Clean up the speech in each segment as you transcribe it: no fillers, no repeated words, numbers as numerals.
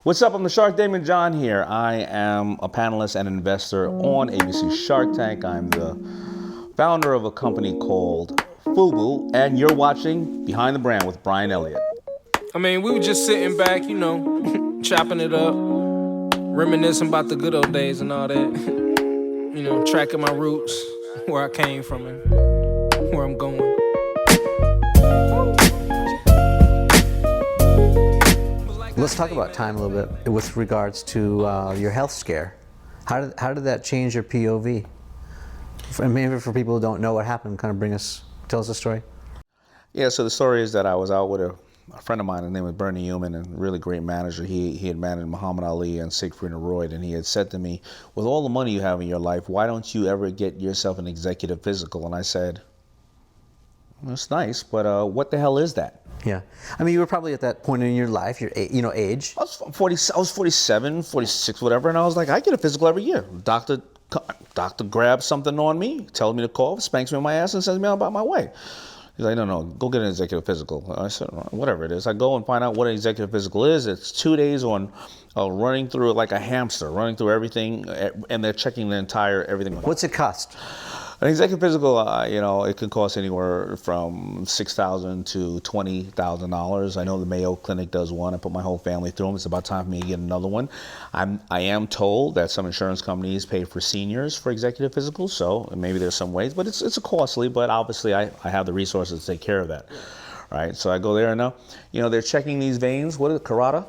What's up? I'm the Shark, Daymond John here. I am a panelist and investor on ABC Shark Tank. I'm the founder of a company called FUBU, and you're watching Behind the Brand with Brian Elliott. I mean, we were just sitting back, chopping it up, reminiscing about the good old days and all that. Tracking my roots, where I came from and where I'm going. Let's talk about time a little bit with regards to your health scare. How did that change your POV? Maybe for people who don't know what happened, tell us the story. Yeah, so the story is that I was out with a friend of mine. His name was Bernie Newman, and a really great manager. He had managed Muhammad Ali and Siegfried and Roy, and he had said to me, with all the money you have in your life, why don't you ever get yourself an executive physical? And I said, that's nice, but what the hell is that? Yeah, I mean, you were probably at that point in your life, your age. I was 47, 46, whatever, and I was like, I get a physical every year. Doctor grabs something on me, tells me to call, spanks me on my ass, and sends me about my way. He's like, no, go get an executive physical. I said, whatever it is. I go and find out what an executive physical is. It's 2 days on running through it like a hamster, running through everything, and they're checking the entire everything. What's it cost? An executive physical, it can cost anywhere from $6,000 to $20,000. I know the Mayo Clinic does one. I put my whole family through them. It's about time for me to get another one. I am told that some insurance companies pay for seniors for executive physicals, so maybe there's some ways, but it's costly. But obviously, I have the resources to take care of that, right? So I go there and now, they're checking these veins. What is it, carotid?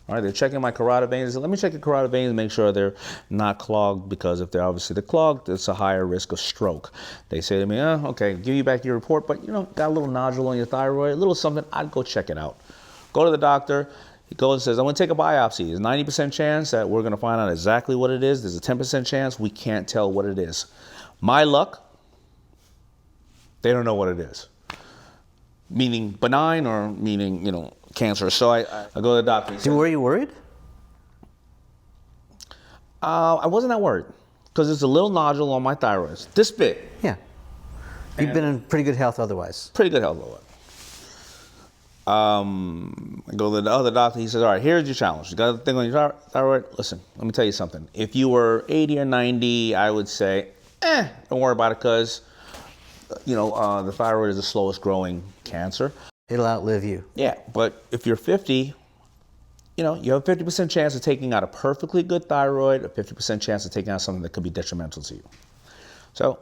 All right, they're checking my carotid veins. Let me check your carotid veins and make sure they're not clogged, because if they're clogged, it's a higher risk of stroke. They say to me, okay, give you back your report, but got a little nodule on your thyroid, a little something, I'd go check it out. Go to the doctor. He goes and says, I'm going to take a biopsy. There's a 90% chance that we're going to find out exactly what it is. There's a 10% chance we can't tell what it is. My luck, they don't know what it is. Meaning benign or meaning, cancer. So I go to the doctor. Were you worried? I wasn't that worried, because there's a little nodule on my thyroid. It's this big. Yeah. You've been in pretty good health otherwise. Pretty good health otherwise. I go to the other doctor. He says, all right, here's your challenge. You got a thing on your thyroid? Listen, let me tell you something. If you were 80 or 90, I would say, don't worry about it, because, the thyroid is the slowest growing cancer. It'll outlive you. Yeah, but if you're 50, you have a 50% chance of taking out a perfectly good thyroid, a 50% chance of taking out something that could be detrimental to you. So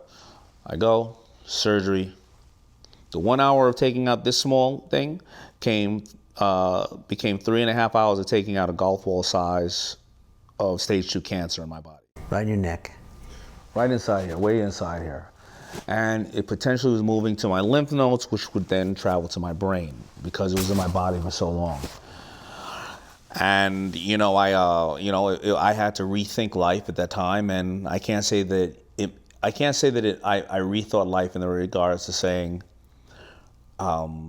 I go, surgery. The 1 hour of taking out this small thing became 3.5 hours of taking out a golf ball size of stage 2 cancer in my body. Right in your neck. Right inside here, way inside here. And it potentially was moving to my lymph nodes, which would then travel to my brain, because it was in my body for so long. And I had to rethink life at that time, and I can't say that I rethought life in the regards to saying, yeah,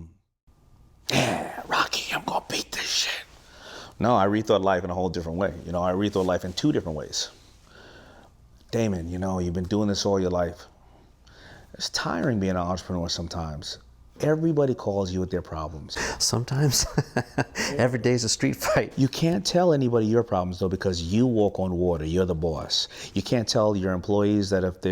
Rocky, I'm gonna beat this shit. No, I rethought life in a whole different way. I rethought life in 2 different ways. Daymond, you've been doing this all your life. It's tiring being an entrepreneur sometimes. Everybody calls you with their problems. Sometimes. Every day's a street fight. You can't tell anybody your problems, though, because you walk on water. You're the boss. You can't tell your employees that if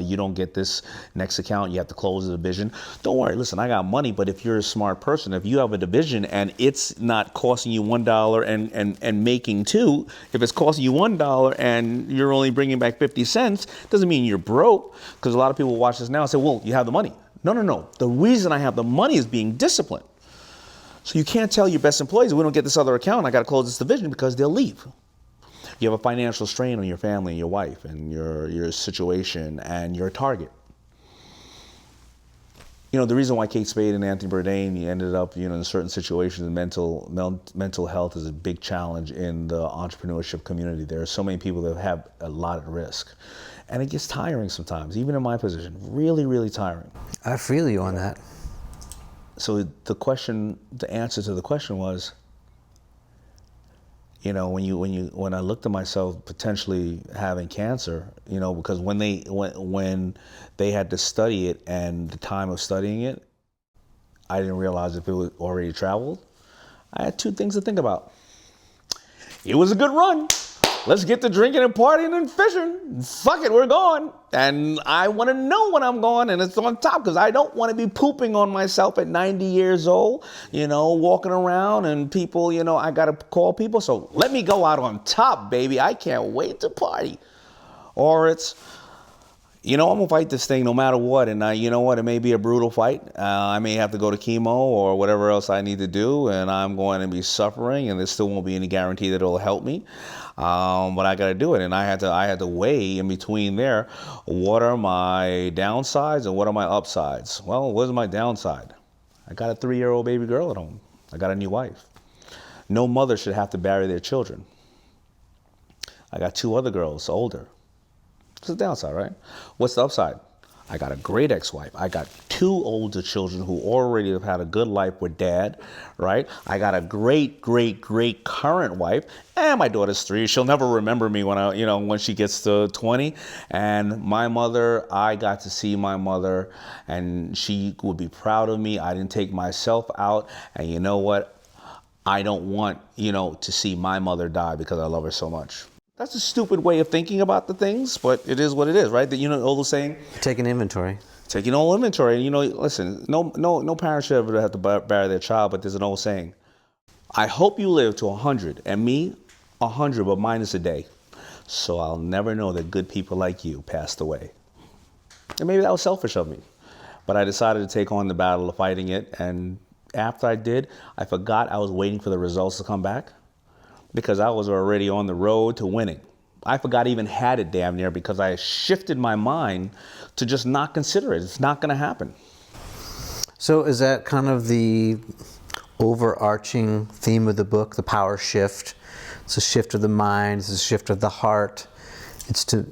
you don't get this next account, you have to close the division. Don't worry. Listen, I got money, but if you're a smart person, if you have a division and it's not costing you $1 and making $2, if it's costing you $1 and you're only bringing back 50 cents, doesn't mean you're broke, because a lot of people watch this now and say, well, you have the money. No. The reason I have the money is being disciplined. So you can't tell your best employees, we don't get this other account, I got to close this division, because they'll leave. You have a financial strain on your family and your wife and your situation and your target. The reason why Kate Spade and Anthony Bourdain ended up, in certain situations, mental health is a big challenge in the entrepreneurship community. There are so many people that have a lot at risk. And it gets tiring sometimes, even in my position, really, really tiring. I feel you on that. So the answer to the question was, when I looked at myself potentially having cancer, because when they had to study it, and the time of studying it, I didn't realize if it was already traveled. I had 2 things to think about. it was a good run. Let's get to drinking and partying and fishing. Fuck it, we're going. And I want to know when I'm going, and it's on top, because I don't want to be pooping on myself at 90 years old, walking around and people, I got to call people. So let me go out on top, baby. I can't wait to party. Or it's, I'm going to fight this thing no matter what. And you know what? It may be a brutal fight. I may have to go to chemo or whatever else I need to do. And I'm going to be suffering, and there still won't be any guarantee that it'll help me. But I got to do it. And I had to weigh in between there. What are my downsides and what are my upsides? Well, what's my downside? I got a 3-year-old baby girl at home. I got a new wife. No mother should have to bury their children. I got 2 other girls, older. It's the downside, right? What's the upside? I got a great ex-wife. I got 2 older children who already have had a good life with dad, right? I got a great, great, great current wife, and my daughter's 3. She'll never remember me when she gets to 20. And my mother, I got to see my mother, and she would be proud of me. I didn't take myself out, and you know what? I don't want, to see my mother die because I love her so much. That's a stupid way of thinking about the things, but it is what it is, right? The old saying, Taking inventory. Taking all inventory. And listen, no parent should ever have to bury their child, but there's an old saying. I hope you live to 100, and me 100, but minus a day. So I'll never know that good people like you passed away. And maybe that was selfish of me, but I decided to take on the battle of fighting it. And after I did, I forgot I was waiting for the results to come back, because I was already on the road to winning. I forgot I even had it damn near, because I shifted my mind to just not consider it. It's not going to happen. So is that kind of the overarching theme of the book, the power shift? It's a shift of the mind, it's a shift of the heart. It's to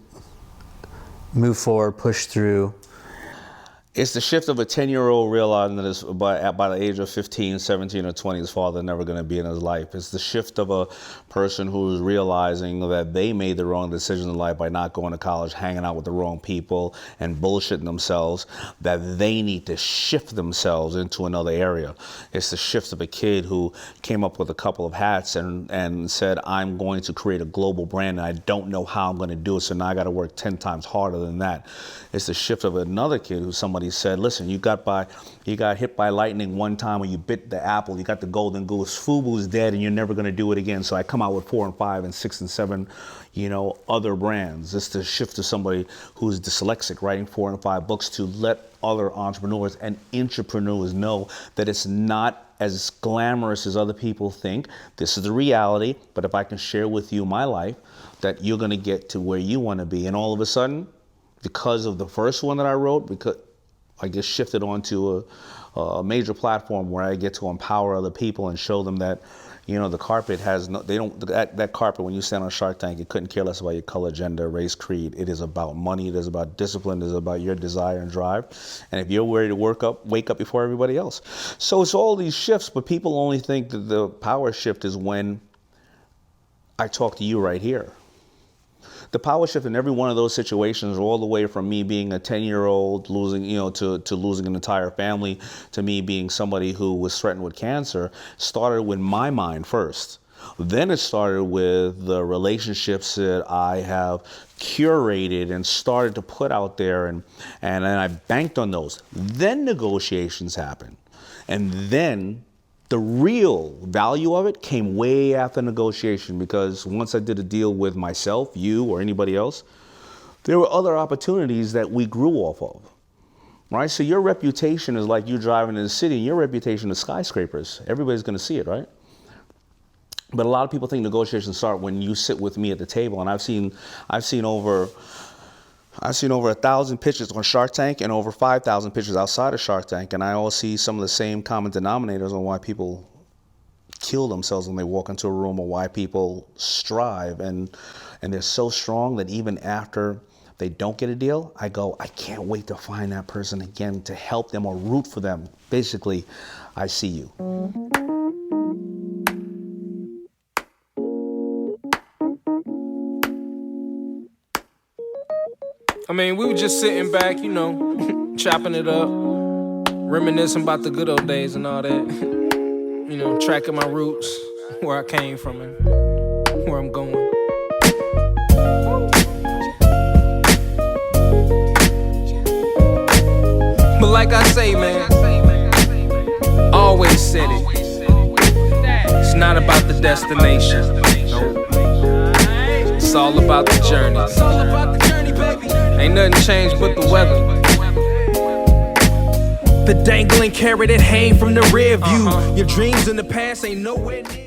move forward, push through. It's the shift of a 10-year-old realizing that by the age of 15, 17, or 20, his father never going to be in his life. It's the shift of a person who's realizing that they made the wrong decision in life by not going to college, hanging out with the wrong people, and bullshitting themselves, that they need to shift themselves into another area. It's the shift of a kid who came up with a couple of hats and said, I'm going to create a global brand, and I don't know how I'm going to do it, so now I got to work 10 times harder than that. It's the shift of another kid who somebody said, listen, you got hit by lightning one time when you bit the apple, you got the golden goose, FUBU's dead and you're never going to do it again. So I come out with 4 and 5 and 6 and 7, other brands. It's the shift to somebody who's dyslexic, writing 4 and 5 books, to let other entrepreneurs and intrapreneurs know that it's not as glamorous as other people think. This is the reality, but if I can share with you my life, that you're going to get to where you want to be. And all of a sudden, because of the first one that I wrote, because I get shifted onto a major platform where I get to empower other people and show them that, the carpet has no, they don't, that carpet, when you stand on Shark Tank, it couldn't care less about your color, gender, race, creed. It is about money. It is about discipline. It is about your desire and drive. And if you're ready to wake up before everybody else. So it's all these shifts, but people only think that the power shift is when I talk to you right here. The power shift in every one of those situations, all the way from me being a 10-year-old losing, to losing an entire family, to me being somebody who was threatened with cancer, started with my mind first. Then it started with the relationships that I have curated and started to put out there, and I banked on those. Then negotiations happened. And then the real value of it came way after negotiation, because once I did a deal with myself, you, or anybody else, there were other opportunities that we grew off of, right? So your reputation is like you driving in the city, and your reputation is skyscrapers. Everybody's going to see it, right? But a lot of people think negotiations start when you sit with me at the table, and I've seen over 1,000 pitches on Shark Tank and over 5,000 pitches outside of Shark Tank. And I all see some of the same common denominators on why people kill themselves when they walk into a room, or why people strive. And they're so strong that even after they don't get a deal, I go, I can't wait to find that person again to help them or root for them. Basically, I see you. I mean, we were just sitting back, chopping it up, reminiscing about the good old days and all that. Tracking my roots, where I came from and like I say, man, always said it. It's not about the destination. Nope. It's all about the journey. Ain't nothing changed but the weather. The dangling carrot that hang from the rear view. Your dreams in the past ain't nowhere near.